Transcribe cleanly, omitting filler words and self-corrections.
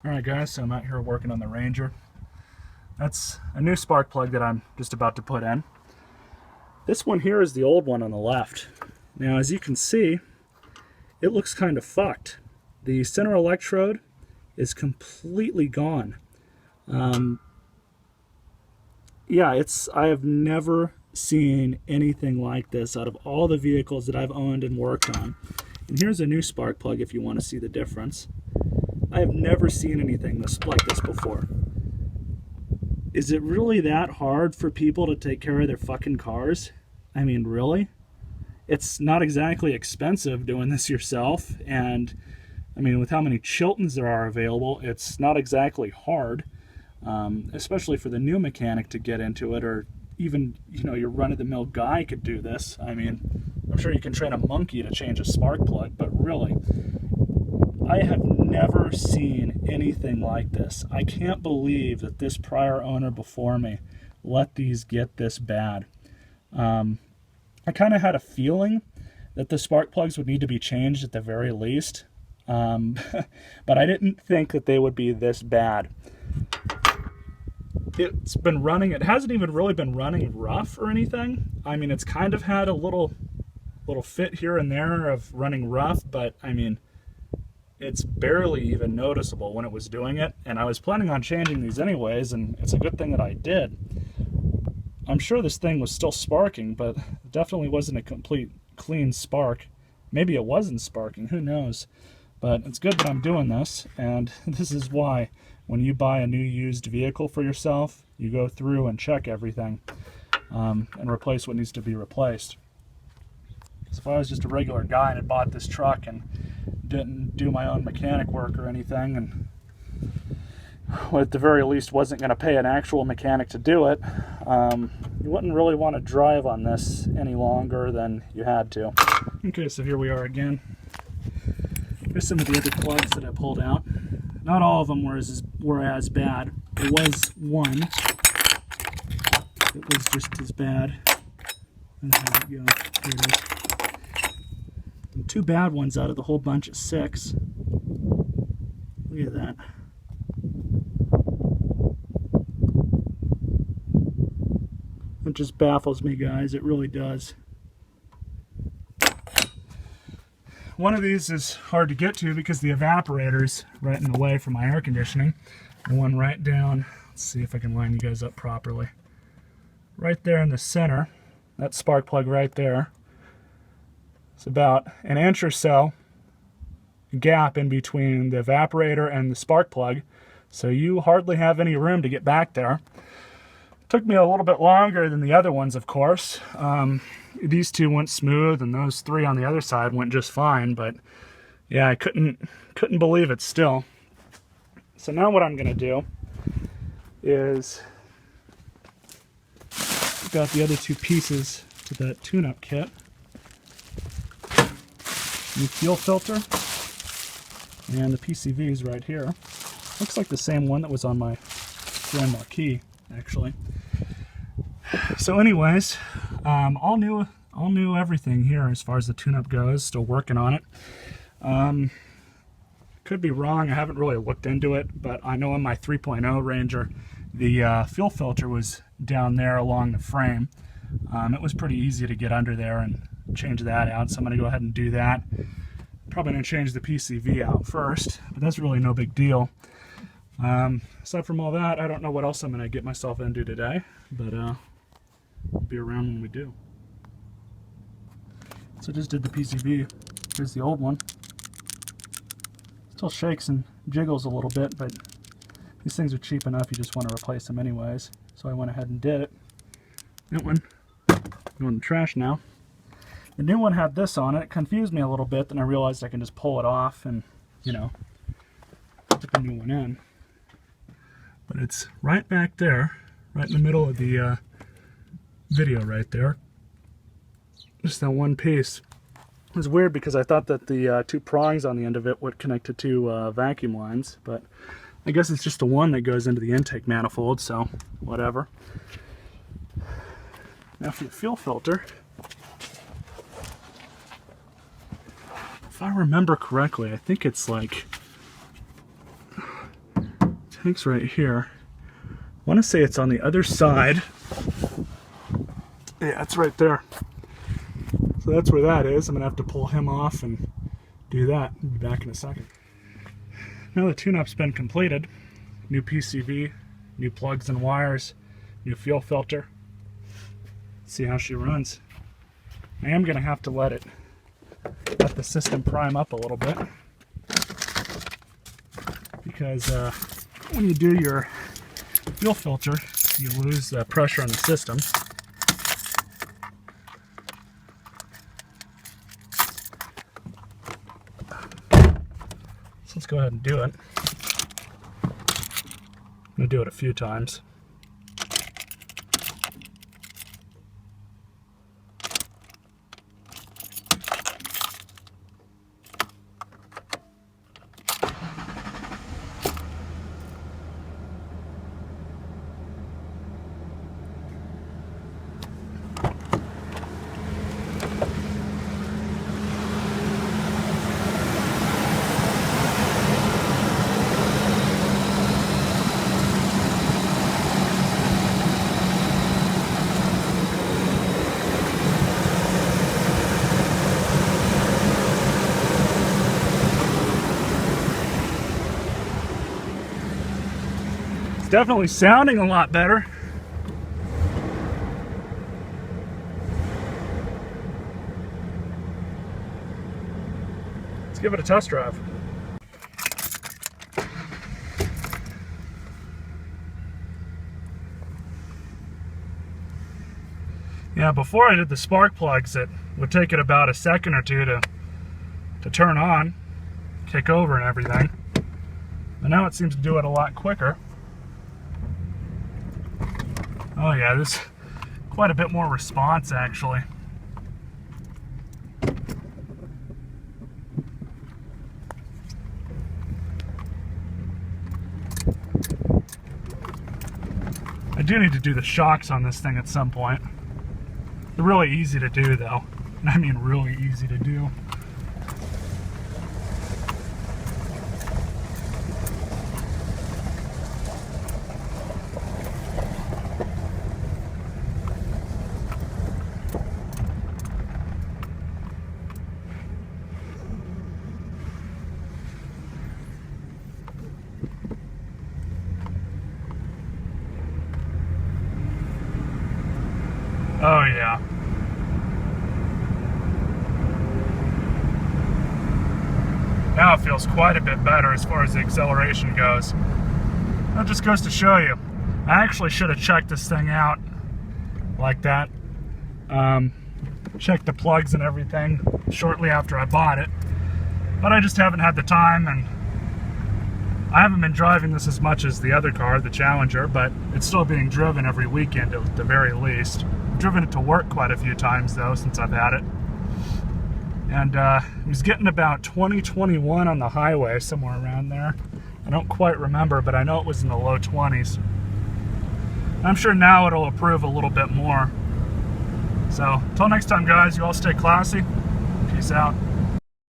Alright guys, so I'm out here working on the Ranger. That's a new spark plug that I'm just about to put in. This one here is the old one on the left. Now as you can see, it looks kind of fucked. The center electrode is completely gone. I have never seen anything like this out of all the vehicles that I've owned and worked on. And here's a new spark plug if you want to see the difference. I have never seen anything like this before. Is it really that hard for people to take care of their fucking cars? I mean, really? It's not exactly expensive doing this yourself, and I mean, with how many Chiltons there are available, it's not exactly hard, especially for the new mechanic to get into it, or even, you know, your run-of-the-mill guy could do this. I mean, I'm sure you can train a monkey to change a spark plug, but really, I have never seen anything like this. I can't believe that this prior owner before me let these get this bad. I kind of had a feeling that the spark plugs would need to be changed at the very least, but I didn't think that they would be this bad. It's been running, it hasn't even really been running rough or anything. I mean, it's kind of had a little fit here and there of running rough, but I mean, it's barely even noticeable when it was doing it, and I was planning on changing these anyways, and it's a good thing that I did. I'm sure this thing was still sparking, but it definitely wasn't a complete clean spark. Maybe it wasn't sparking, who knows. But it's good that I'm doing this, and this is why when you buy a new used vehicle for yourself, you go through and check everything and replace what needs to be replaced. Because if I was just a regular guy and had bought this truck and didn't do my own mechanic work or anything, and at the very least wasn't going to pay an actual mechanic to do it, you wouldn't really want to drive on this any longer than you had to. Okay, so here we are again. Here's some of the other plugs that I pulled out. Not all of them were as bad. There was one that was just as bad. And there we go. Here it is. And two bad ones out of the whole bunch of 6. Look at that. It just baffles me, guys. It really does. One of these is hard to get to because the evaporator's right in the way for my air conditioning. And one right down, let's see if I can line you guys up properly. Right there in the center, that spark plug right there. It's about an inch or so gap in between the evaporator and the spark plug. So you hardly have any room to get back there. Took me a little bit longer than the other ones, of course. These two went smooth, and those 3 on the other side went just fine. But yeah, I couldn't believe it still. So now what I'm gonna do is I've got the other 2 pieces to that tune-up kit. New fuel filter, and the PCV's right here. Looks like the same one that was on my Grand Marquis, actually. So anyways, all new everything here as far as the tune-up goes. Still working on it. Could be wrong, I haven't really looked into it, but I know in my 3.0 Ranger, the fuel filter was down there along the frame. It was pretty easy to get under there and change that out, so I'm going to go ahead and do that. Probably going to change the PCV out first, but that's really no big deal. Aside from all that, I don't know what else I'm going to get myself into today, but I'll be around when we do. So I just did the PCV. Here's the old one. Still shakes and jiggles a little bit, but these things are cheap enough, you just want to replace them anyways. So I went ahead and did it. That one going in the trash now. The new one had this on it. It confused me a little bit, then I realized I can just pull it off and, you know, put the new one in. But it's right back there, right in the middle of the video right there. Just that one piece. It was weird because I thought that the 2 prongs on the end of it would connect to 2 vacuum lines, but I guess it's just the one that goes into the intake manifold, so whatever. Now for the fuel filter, if I remember correctly, I think it's like think it's right here. I want to say it's on the other side. Yeah, it's right there. So that's where that is. I'm going to have to pull him off and do that. I'll be back in a second. Now the tune-up's been completed. New PCV, new plugs and wires, new fuel filter. Let's see how she runs. I am going to have to let the system prime up a little bit, because when you do your fuel filter, you lose pressure on the system. So let's go ahead and do it. I'm going to do it a few times. Definitely sounding a lot better. Let's give it a test drive. Yeah, before I did the spark plugs, it would take it about a second or two to turn on, kick over and everything. But now it seems to do it a lot quicker. Oh yeah, there's quite a bit more response actually. I do need to do the shocks on this thing at some point. They're really easy to do though. I mean really easy to do. Oh yeah. Now it feels quite a bit better as far as the acceleration goes. That just goes to show you. I actually should have checked this thing out like that. Checked the plugs and everything shortly after I bought it. But I just haven't had the time, and I haven't been driving this as much as the other car, the Challenger, but it's still being driven every weekend at the very least. I've driven it to work quite a few times though since I've had it. And it was getting about 20, 21 on the highway, somewhere around there. I don't quite remember, but I know it was in the low 20s. I'm sure now it'll improve a little bit more. So, until next time guys, you all stay classy. Peace out.